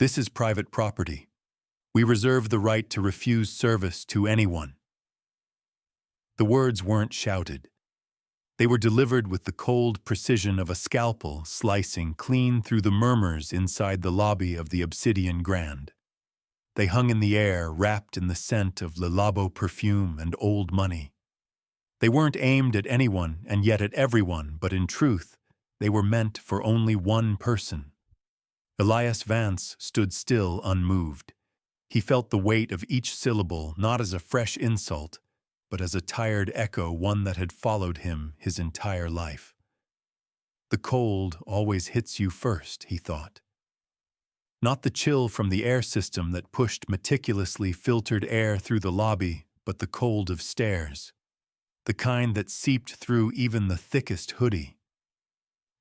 This is private property. We reserve the right to refuse service to anyone. The words weren't shouted. They were delivered with the cold precision of a scalpel slicing clean through the murmurs inside the lobby of the Obsidian Grand. They hung in the air, wrapped in the scent of Labo perfume and old money. They weren't aimed at anyone and yet at everyone, but in truth, they were meant for only one person. Elias Vance stood still, unmoved. He felt the weight of each syllable not as a fresh insult, but as a tired echo, one that had followed him his entire life. The cold always hits you first, he thought. Not the chill from the air system that pushed meticulously filtered air through the lobby, but the cold of stairs. The kind that seeped through even the thickest hoodie.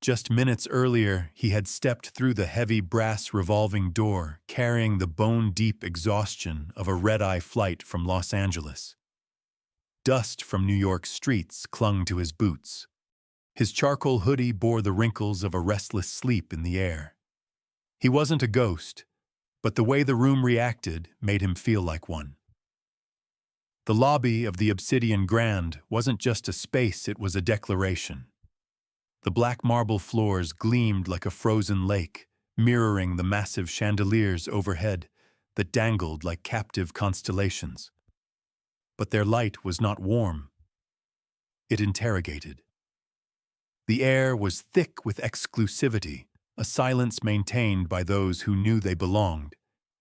Just minutes earlier, he had stepped through the heavy brass revolving door, carrying the bone-deep exhaustion of a red-eye flight from Los Angeles. Dust from New York streets clung to his boots. His charcoal hoodie bore the wrinkles of a restless sleep in the air. He wasn't a ghost, but the way the room reacted made him feel like one. The lobby of the Obsidian Grand wasn't just a space, it was a declaration. The black marble floors gleamed like a frozen lake, mirroring the massive chandeliers overhead that dangled like captive constellations. But their light was not warm. It interrogated. The air was thick with exclusivity, a silence maintained by those who knew they belonged,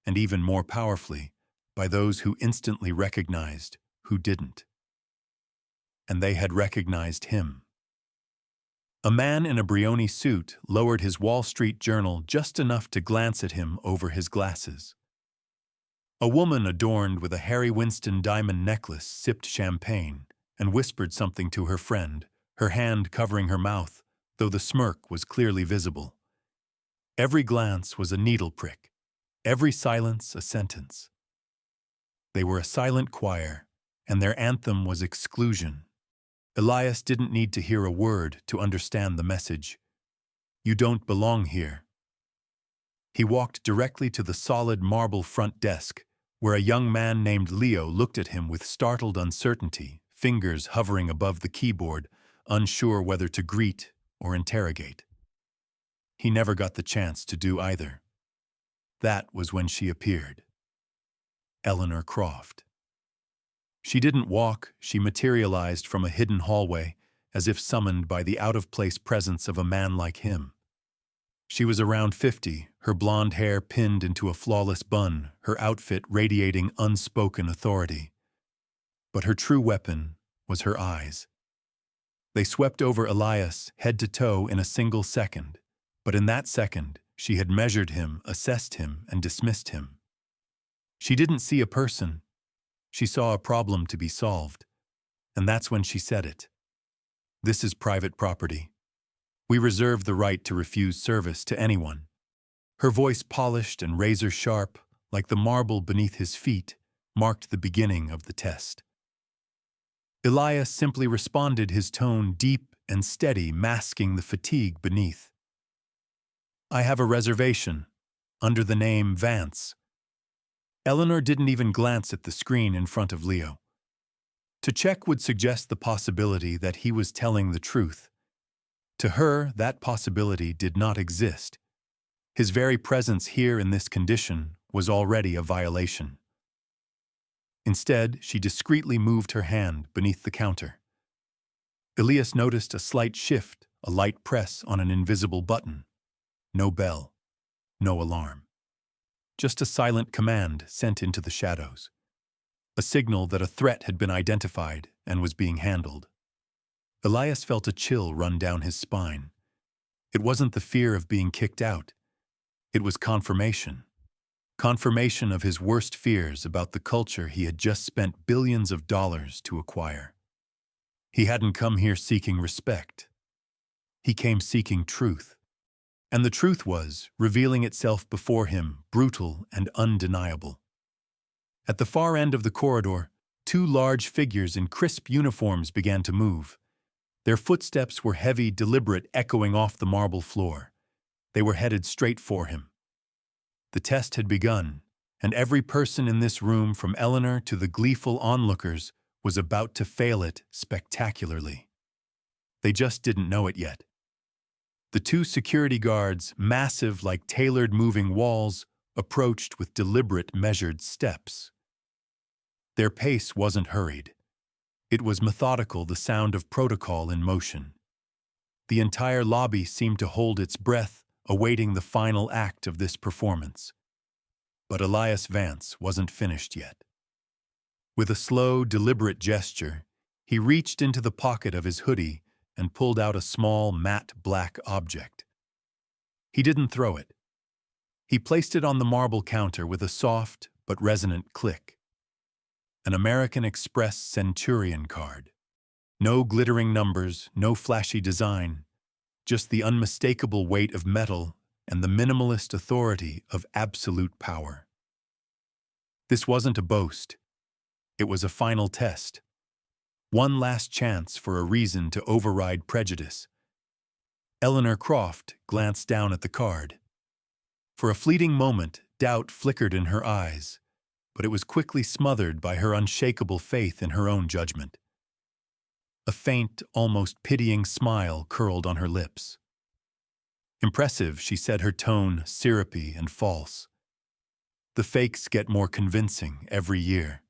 and even more powerfully, by those who instantly recognized who didn't. And they had recognized him. A man in a Brioni suit lowered his Wall Street Journal just enough to glance at him over his glasses. A woman adorned with a Harry Winston diamond necklace sipped champagne and whispered something to her friend, her hand covering her mouth, though the smirk was clearly visible. Every glance was a needle prick, every silence a sentence. They were a silent choir, and their anthem was exclusion. Elias didn't need to hear a word to understand the message. You don't belong here. He walked directly to the solid marble front desk, where a young man named Leo looked at him with startled uncertainty, fingers hovering above the keyboard, unsure whether to greet or interrogate. He never got the chance to do either. That was when she appeared. Eleanor Croft. She didn't walk, she materialized from a hidden hallway, as if summoned by the out-of-place presence of a man like him. She was around 50, her blonde hair pinned into a flawless bun, her outfit radiating unspoken authority. But her true weapon was her eyes. They swept over Elias, head to toe, in a single second, but in that second, she had measured him, assessed him, and dismissed him. She didn't see a person. She saw a problem to be solved, and that's when she said it. This is private property. We reserve the right to refuse service to anyone. Her voice, polished and razor-sharp, like the marble beneath his feet, marked the beginning of the test. Elias simply responded, his tone deep and steady, masking the fatigue beneath. I have a reservation, under the name Vance. Eleanor didn't even glance at the screen in front of Leo. To check would suggest the possibility that he was telling the truth. To her, that possibility did not exist. His very presence here in this condition was already a violation. Instead, she discreetly moved her hand beneath the counter. Elias noticed a slight shift, a light press on an invisible button. No bell, no alarm. Just a silent command sent into the shadows. A signal that a threat had been identified and was being handled. Elias felt a chill run down his spine. It wasn't the fear of being kicked out. It was confirmation. Confirmation of his worst fears about the culture he had just spent billions of dollars to acquire. He hadn't come here seeking respect. He came seeking truth. And the truth was revealing itself before him, brutal and undeniable. At the far end of the corridor, two large figures in crisp uniforms began to move. Their footsteps were heavy, deliberate, echoing off the marble floor. They were headed straight for him. The test had begun, and every person in this room, from Eleanor to the gleeful onlookers, was about to fail it spectacularly. They just didn't know it yet. The two security guards, massive like tailored moving walls, approached with deliberate, measured steps. Their pace wasn't hurried. It was methodical, the sound of protocol in motion. The entire lobby seemed to hold its breath, awaiting the final act of this performance. But Elias Vance wasn't finished yet. With a slow, deliberate gesture, he reached into the pocket of his hoodie and pulled out a small, matte black object. He didn't throw it. He placed it on the marble counter with a soft but resonant click. An American Express Centurion card. No glittering numbers, no flashy design, just the unmistakable weight of metal and the minimalist authority of absolute power. This wasn't a boast. It was a final test. One last chance for a reason to override prejudice. Eleanor Croft glanced down at the card. For a fleeting moment, doubt flickered in her eyes, but it was quickly smothered by her unshakable faith in her own judgment. A faint, almost pitying smile curled on her lips. Impressive, she said, her tone syrupy and false. The fakes get more convincing every year.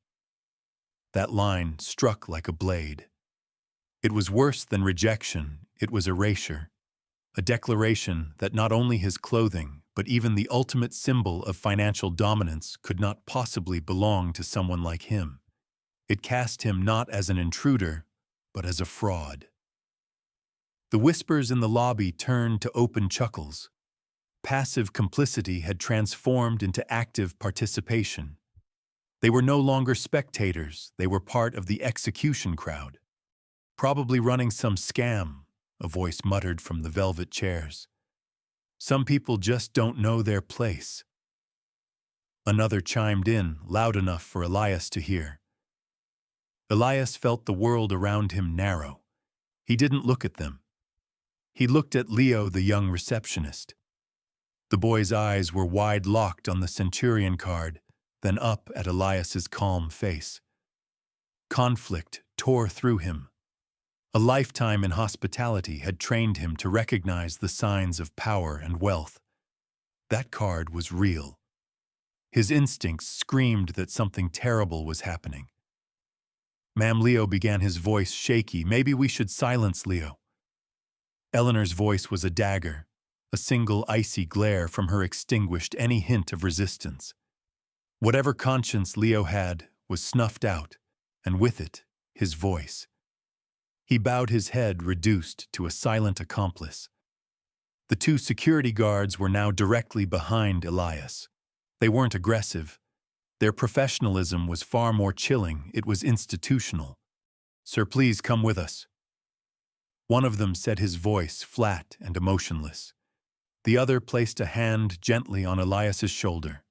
That line struck like a blade. It was worse than rejection, it was erasure. A declaration that not only his clothing, but even the ultimate symbol of financial dominance could not possibly belong to someone like him. It cast him not as an intruder, but as a fraud. The whispers in the lobby turned to open chuckles. Passive complicity had transformed into active participation. They were no longer spectators, they were part of the execution crowd. Probably running some scam, a voice muttered from the velvet chairs. Some people just don't know their place. Another chimed in, loud enough for Elias to hear. Elias felt the world around him narrow. He didn't look at them. He looked at Leo, the young receptionist. The boy's eyes were wide-locked on the Centurion card, then up at Elias's calm face. Conflict tore through him. A lifetime in hospitality had trained him to recognize the signs of power and wealth. That card was real. His instincts screamed that something terrible was happening. "Ma'am," Leo began, his voice shaky. "Maybe we should silence Leo." Eleanor's voice was a dagger. A single icy glare from her extinguished any hint of resistance. Whatever conscience Leo had was snuffed out, and with it, his voice. He bowed his head, reduced to a silent accomplice. The two security guards were now directly behind Elias. They weren't aggressive. Their professionalism was far more chilling. It was institutional. "Sir, please come with us." One of them said, his voice flat and emotionless. The other placed a hand gently on Elias's shoulder.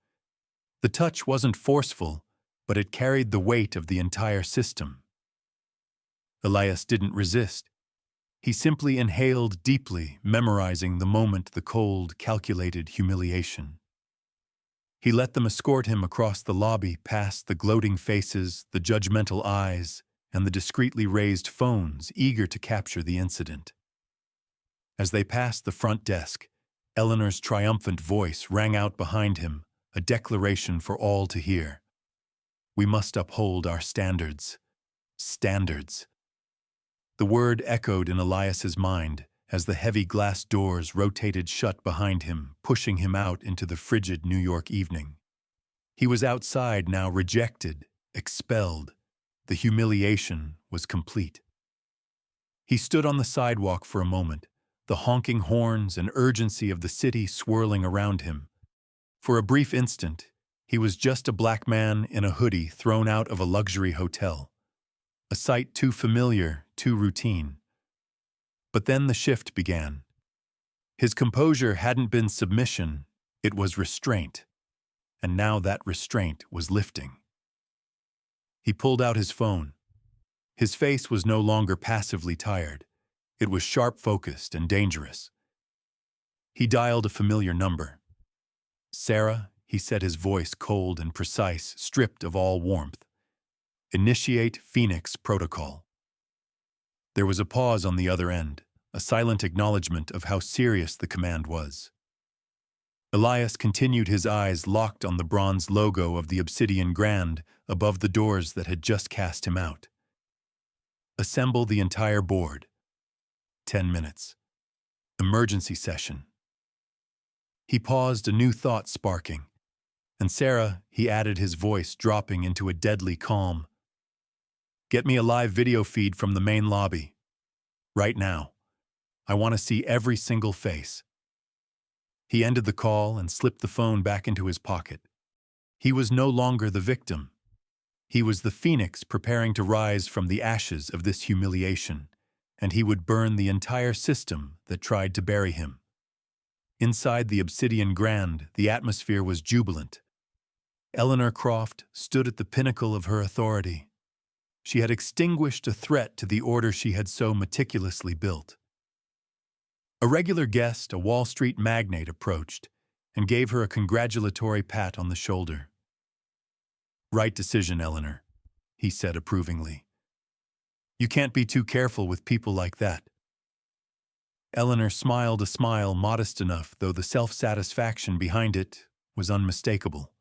The touch wasn't forceful, but it carried the weight of the entire system. Elias didn't resist. He simply inhaled deeply, memorizing the moment, the cold, calculated humiliation. He let them escort him across the lobby, past the gloating faces, the judgmental eyes, and the discreetly raised phones eager to capture the incident. As they passed the front desk, Eleanor's triumphant voice rang out behind him, a declaration for all to hear. "We must uphold our standards." Standards. The word echoed in Elias's mind as the heavy glass doors rotated shut behind him, pushing him out into the frigid New York evening. He was outside now, rejected, expelled. The humiliation was complete. He stood on the sidewalk for a moment, the honking horns and urgency of the city swirling around him. For a brief instant, he was just a black man in a hoodie thrown out of a luxury hotel. A sight too familiar, too routine. But then the shift began. His composure hadn't been submission, it was restraint. And now that restraint was lifting. He pulled out his phone. His face was no longer passively tired. It was sharp-focused and dangerous. He dialed a familiar number. "Sarah," he said, his voice cold and precise, stripped of all warmth. "Initiate Phoenix Protocol." There was a pause on the other end, a silent acknowledgement of how serious the command was. Elias continued, his eyes locked on the bronze logo of the Obsidian Grand above the doors that had just cast him out. "Assemble the entire board. 10 minutes. Emergency session." He paused, a new thought sparking. "And Sarah," he added, his voice dropping into a deadly calm, "get me a live video feed from the main lobby. Right now. I want to see every single face." He ended the call and slipped the phone back into his pocket. He was no longer the victim. He was the phoenix preparing to rise from the ashes of this humiliation, and he would burn the entire system that tried to bury him. Inside the Obsidian Grand, the atmosphere was jubilant. Eleanor Croft stood at the pinnacle of her authority. She had extinguished a threat to the order she had so meticulously built. A regular guest, a Wall Street magnate, approached and gave her a congratulatory pat on the shoulder. "Right decision, Eleanor," he said approvingly. "You can't be too careful with people like that." Eleanor smiled a smile modest enough, though the self-satisfaction behind it was unmistakable.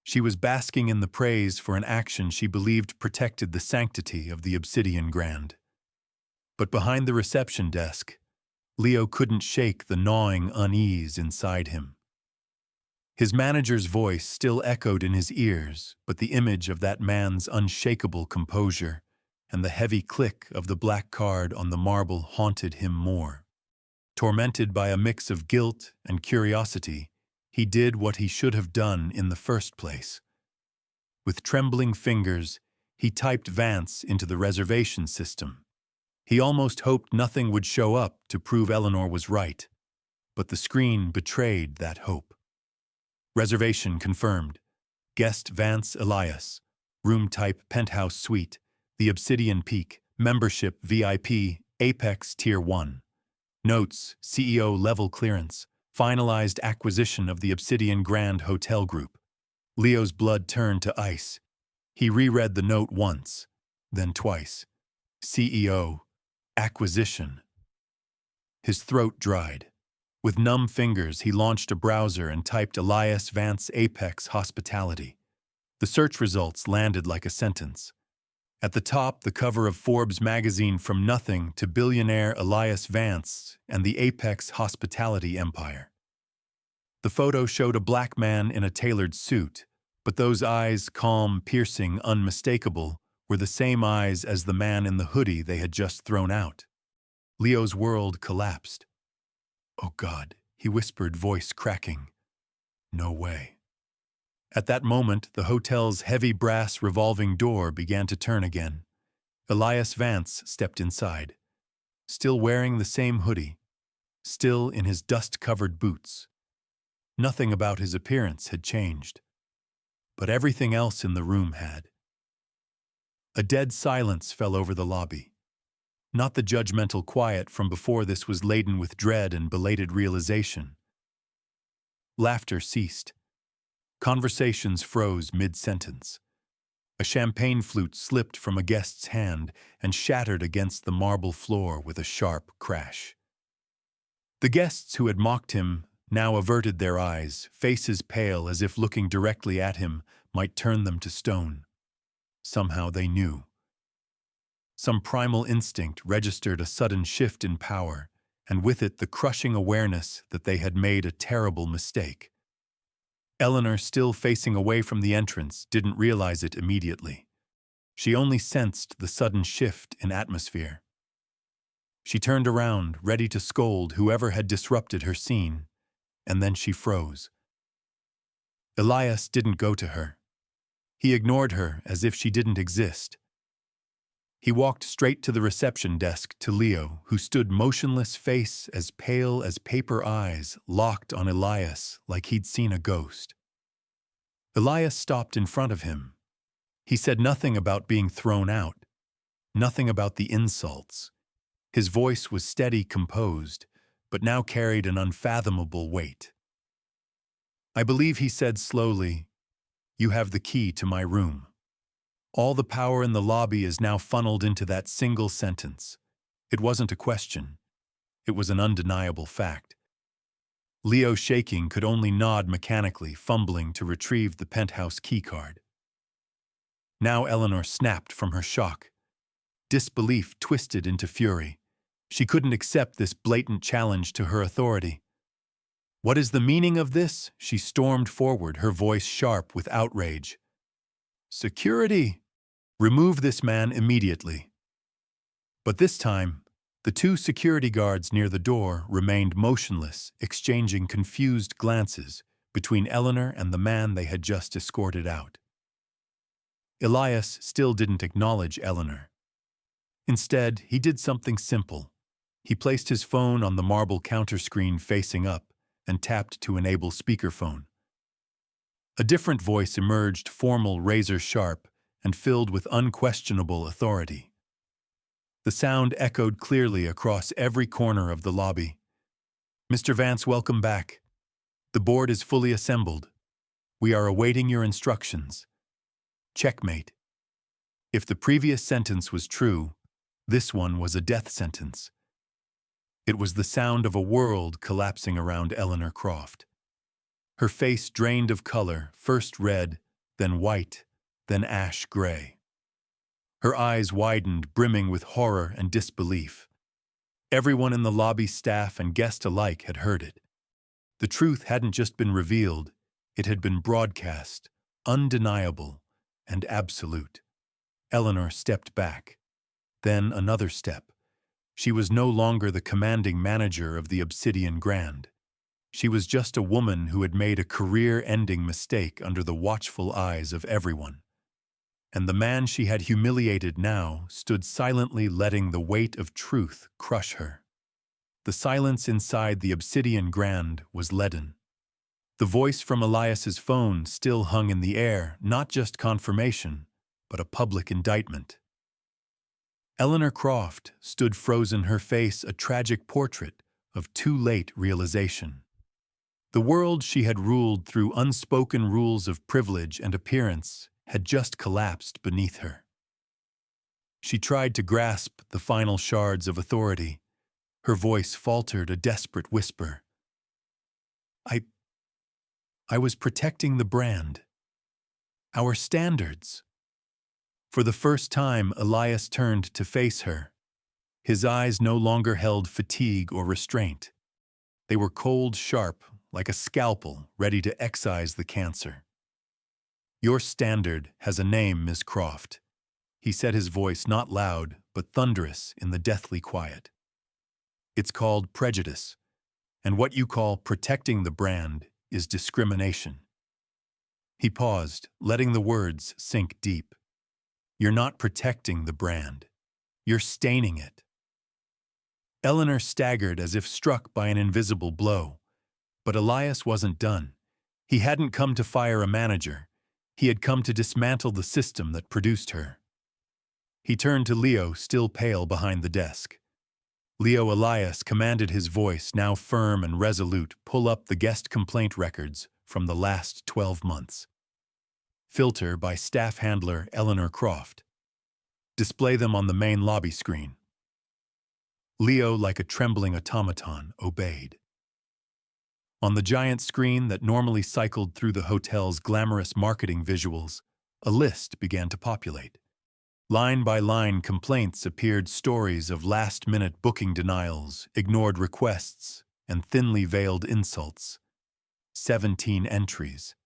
She was basking in the praise for an action she believed protected the sanctity of the Obsidian Grand. But behind the reception desk, Leo couldn't shake the gnawing unease inside him. His manager's voice still echoed in his ears, but the image of that man's unshakable composure and the heavy click of the black card on the marble haunted him more. Tormented by a mix of guilt and curiosity, he did what he should have done in the first place. With trembling fingers, he typed Vance into the reservation system. He almost hoped nothing would show up to prove Eleanor was right, but the screen betrayed that hope. Reservation confirmed. Guest Vance Elias. Room type penthouse suite. The Obsidian Peak. Membership VIP. Apex Tier 1. Notes: CEO level clearance. Finalized acquisition of the Obsidian Grand Hotel Group. Leo's blood turned to ice. He reread the note once, then twice. CEO. Acquisition. His throat dried. With numb fingers, he launched a browser and typed Elias Vance Apex Hospitality. The search results landed like a sentence. At the top, the cover of Forbes magazine, "From Nothing to Billionaire Elias Vance and the Apex Hospitality Empire." The photo showed a black man in a tailored suit, but those eyes, calm, piercing, unmistakable, were the same eyes as the man in the hoodie they had just thrown out. Leo's world collapsed. "Oh God," he whispered, voice cracking. "No way." At that moment, the hotel's heavy brass revolving door began to turn again. Elias Vance stepped inside, still wearing the same hoodie, still in his dust-covered boots. Nothing about his appearance had changed, but everything else in the room had. A dead silence fell over the lobby. Not the judgmental quiet from before this was laden with dread and belated realization. Laughter ceased. Conversations froze mid-sentence. A champagne flute slipped from a guest's hand and shattered against the marble floor with a sharp crash. The guests who had mocked him now averted their eyes, faces pale as if looking directly at him might turn them to stone. Somehow they knew. Some primal instinct registered a sudden shift in power, and with it the crushing awareness that they had made a terrible mistake. Eleanor, still facing away from the entrance, didn't realize it immediately. She only sensed the sudden shift in atmosphere. She turned around, ready to scold whoever had disrupted her scene, and then she froze. Elias didn't go to her. He ignored her as if she didn't exist. He walked straight to the reception desk to Leo, who stood motionless, face as pale as paper, eyes locked on Elias like he'd seen a ghost. Elias stopped in front of him. He said nothing about being thrown out, nothing about the insults. His voice was steady, composed, but now carried an unfathomable weight. I believe he said slowly, "You have the key to my room." All the power in the lobby is now funneled into that single sentence. It wasn't a question. It was an undeniable fact. Leo, shaking, could only nod mechanically, fumbling to retrieve the penthouse keycard. Now Eleanor snapped from her shock. Disbelief twisted into fury. She couldn't accept this blatant challenge to her authority. "What is the meaning of this?" She stormed forward, her voice sharp with outrage. "Security! Remove this man immediately." But this time, the two security guards near the door remained motionless, exchanging confused glances between Eleanor and the man they had just escorted out. Elias still didn't acknowledge Eleanor. Instead, he did something simple. He placed his phone on the marble counter screen facing up and tapped to enable speakerphone. A different voice emerged, formal, razor-sharp, and filled with unquestionable authority. The sound echoed clearly across every corner of the lobby. "Mr. Vance, welcome back. The board is fully assembled. We are awaiting your instructions." Checkmate. If the previous sentence was true, this one was a death sentence. It was the sound of a world collapsing around Eleanor Croft. Her face drained of color, first red, then white, then ash gray. Her eyes widened, brimming with horror and disbelief. Everyone in the lobby, staff and guest alike, had heard it. The truth hadn't just been revealed, it had been broadcast, undeniable and absolute. Eleanor stepped back. Then another step. She was no longer the commanding manager of the Obsidian Grand. She was just a woman who had made a career-ending mistake under the watchful eyes of everyone. And the man she had humiliated now stood silently, letting the weight of truth crush her. The silence inside the Obsidian Grand was leaden. The voice from Elias's phone still hung in the air, not just confirmation, but a public indictment. Eleanor Croft stood frozen, her face a tragic portrait of too late realization. The world she had ruled through unspoken rules of privilege and appearance had just collapsed beneath her. She tried to grasp the final shards of authority. Her voice faltered, a desperate whisper. I was protecting the brand. Our standards." For the first time, Elias turned to face her. His eyes no longer held fatigue or restraint. They were cold, sharp, like a scalpel ready to excise the cancer. "Your standard has a name, Miss Croft," he said, his voice not loud but thunderous in the deathly quiet. "It's called prejudice, and what you call protecting the brand is discrimination." He paused, letting the words sink deep. "You're not protecting the brand. You're staining it." Eleanor staggered as if struck by an invisible blow. But Elias wasn't done. He hadn't come to fire a manager. He had come to dismantle the system that produced her. He turned to Leo, still pale behind the desk. "Leo," Elias commanded, his voice now firm and resolute, "pull up the guest complaint records from the last 12 months. Filter by staff handler Eleanor Croft. Display them on the main lobby screen." Leo, like a trembling automaton, obeyed. On the giant screen that normally cycled through the hotel's glamorous marketing visuals, a list began to populate. Line by line, complaints appeared, stories of last-minute booking denials, ignored requests, and thinly veiled insults. 17 entries.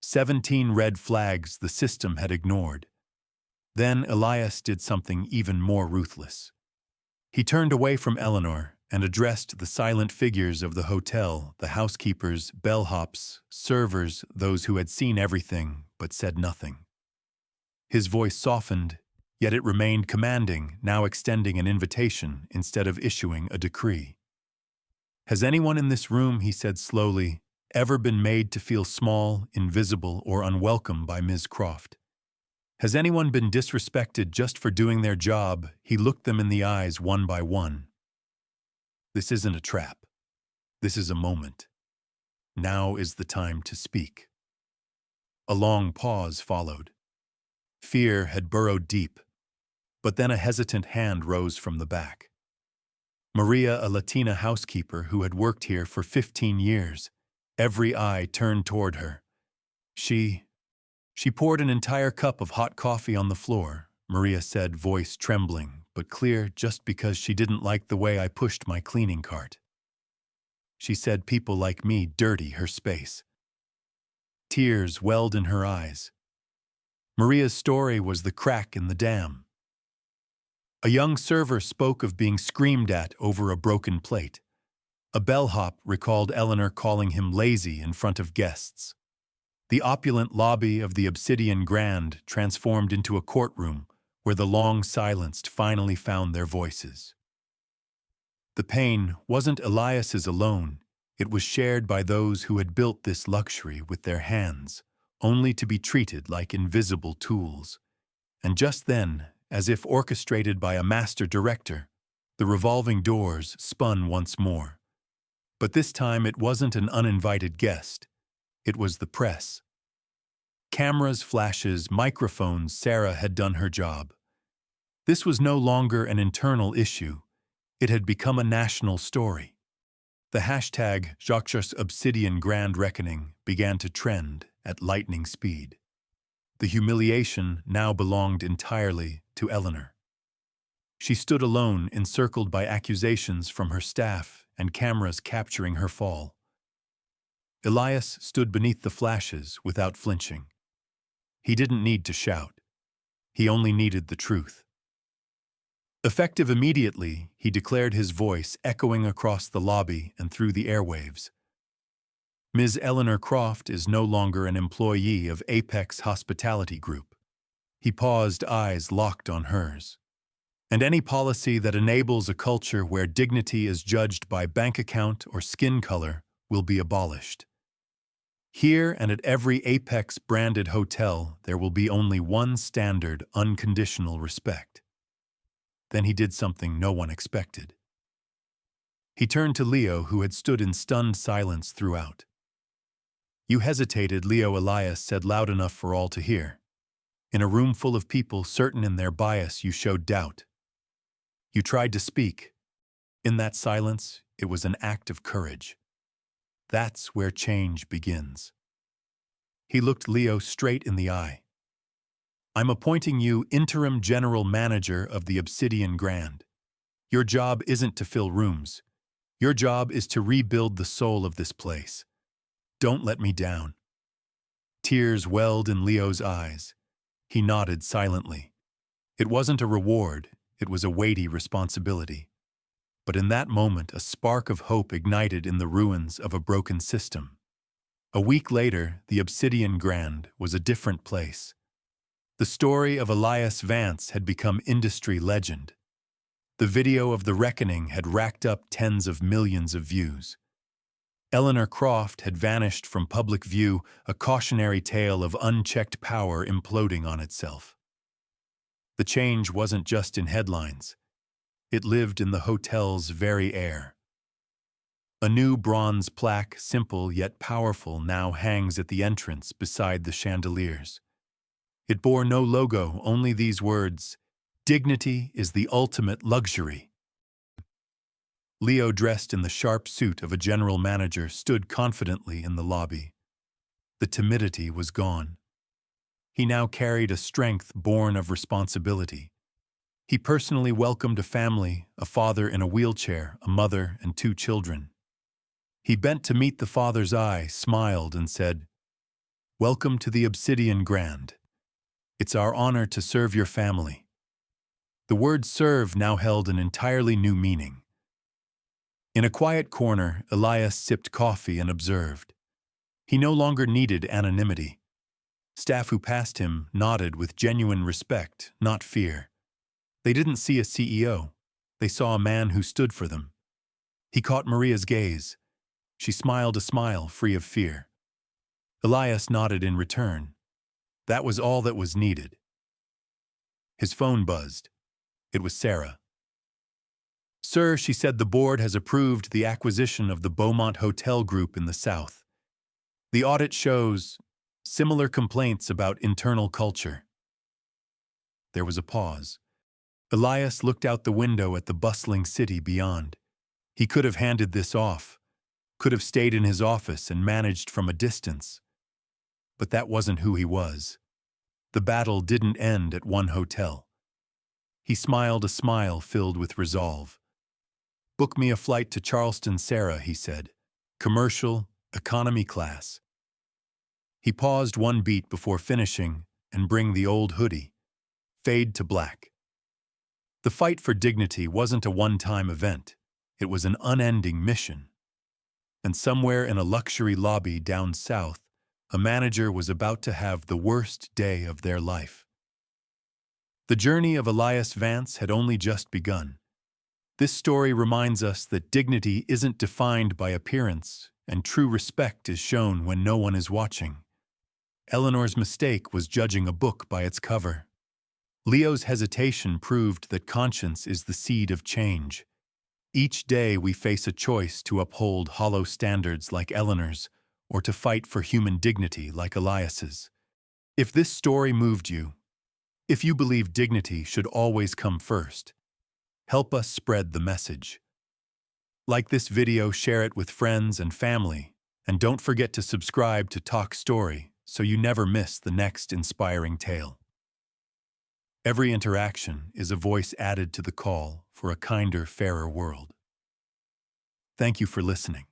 17 red flags the system had ignored. Then Elias did something even more ruthless. He turned away from Eleanor and addressed the silent figures of the hotel, the housekeepers, bellhops, servers, those who had seen everything but said nothing. His voice softened, yet it remained commanding, now extending an invitation instead of issuing a decree. "Has anyone in this room," he said slowly, "ever been made to feel small, invisible, or unwelcome by Ms. Croft? Has anyone been disrespected just for doing their job?" He looked them in the eyes one by one. "This isn't a trap. This is a moment. Now is the time to speak. A long pause followed. Fear had burrowed deep, but then a hesitant hand rose from the back. Maria, a Latina housekeeper who had worked here for 15 years, every eye turned toward her. She poured an entire cup of hot coffee on the floor, Maria said, voice trembling, but clear just because she didn't like the way I pushed my cleaning cart. She said people like me dirty her space. Tears welled in her eyes. Maria's story was the crack in the dam. A young server spoke of being screamed at over a broken plate. A bellhop recalled Eleanor calling him lazy in front of guests. The opulent lobby of the Obsidian Grand transformed into a courtroom where the long-silenced finally found their voices. The pain wasn't Elias's alone. It was shared by those who had built this luxury with their hands, only to be treated like invisible tools. And just then, as if orchestrated by a master director, the revolving doors spun once more. But this time it wasn't an uninvited guest. It was the press. Cameras, flashes, microphones, Sarah had done her job. This was no longer an internal issue. It had become a national story. The hashtag #Obsidian Grand Reckoning began to trend at lightning speed. The humiliation now belonged entirely to Eleanor. She stood alone, encircled by accusations from her staff and cameras capturing her fall. Elias stood beneath the flashes without flinching. He didn't need to shout. He only needed the truth. Effective immediately, he declared, his voice echoing across the lobby and through the airwaves. Ms. Eleanor Croft is no longer an employee of Apex Hospitality Group. He paused, eyes locked on hers. And any policy that enables a culture where dignity is judged by bank account or skin color will be abolished. Here and at every Apex-branded hotel, there will be only one standard, unconditional respect. Then he did something no one expected. He turned to Leo, who had stood in stunned silence throughout. "You hesitated," Leo Elias said loud enough for all to hear. "In a room full of people certain in their bias, you showed doubt. You tried to speak. In that silence, it was an act of courage. That's where change begins." He looked Leo straight in the eye. "I'm appointing you interim general manager of the Obsidian Grand. Your job isn't to fill rooms. Your job is to rebuild the soul of this place. Don't let me down." Tears welled in Leo's eyes. He nodded silently. It wasn't a reward, it was a weighty responsibility. But in that moment, a spark of hope ignited in the ruins of a broken system. A week later, the Obsidian Grand was a different place. The story of Elias Vance had become industry legend. The video of the reckoning had racked up tens of millions of views. Eleanor Croft had vanished from public view, a cautionary tale of unchecked power imploding on itself. The change wasn't just in headlines. It lived in the hotel's very air. A new bronze plaque, simple yet powerful, now hangs at the entrance beside the chandeliers. It bore no logo, only these words: "Dignity is the ultimate luxury." Leo, dressed in the sharp suit of a general manager, stood confidently in the lobby. The timidity was gone. He now carried a strength born of responsibility. He personally welcomed a family, a father in a wheelchair, a mother, and 2 children. He bent to meet the father's eye, smiled, and said, "Welcome to the Obsidian Grand. It's our honor to serve your family." The word "serve" now held an entirely new meaning. In a quiet corner, Elias sipped coffee and observed. He no longer needed anonymity. Staff who passed him nodded with genuine respect, not fear. They didn't see a CEO. They saw a man who stood for them. He caught Maria's gaze. She smiled a smile free of fear. Elias nodded in return. That was all that was needed. His phone buzzed. It was Sarah. "Sir," she said, "the board has approved the acquisition of the Beaumont Hotel Group in the South. The audit shows similar complaints about internal culture. There was a pause. Elias looked out the window at the bustling city beyond. He could have handed this off, could have stayed in his office and managed from a distance. But that wasn't who he was. The battle didn't end at one hotel. He smiled a smile filled with resolve. "Book me a flight to Charleston, Sarah," he said. "Commercial, economy class." He paused one beat before finishing and bring the old hoodie. Fade to black. The fight for dignity wasn't a one-time event. It was an unending mission. And somewhere in a luxury lobby down south, a manager was about to have the worst day of their life. The journey of Elias Vance had only just begun. This story reminds us that dignity isn't defined by appearance, and true respect is shown when no one is watching. Eleanor's mistake was judging a book by its cover. Leo's hesitation proved that conscience is the seed of change. Each day we face a choice to uphold hollow standards like Eleanor's, or to fight for human dignity like Elias's. If this story moved you, if you believe dignity should always come first, help us spread the message. Like this video, share it with friends and family, and don't forget to subscribe to Talk Story so you never miss the next inspiring tale. Every interaction is a voice added to the call for a kinder, fairer world. Thank you for listening.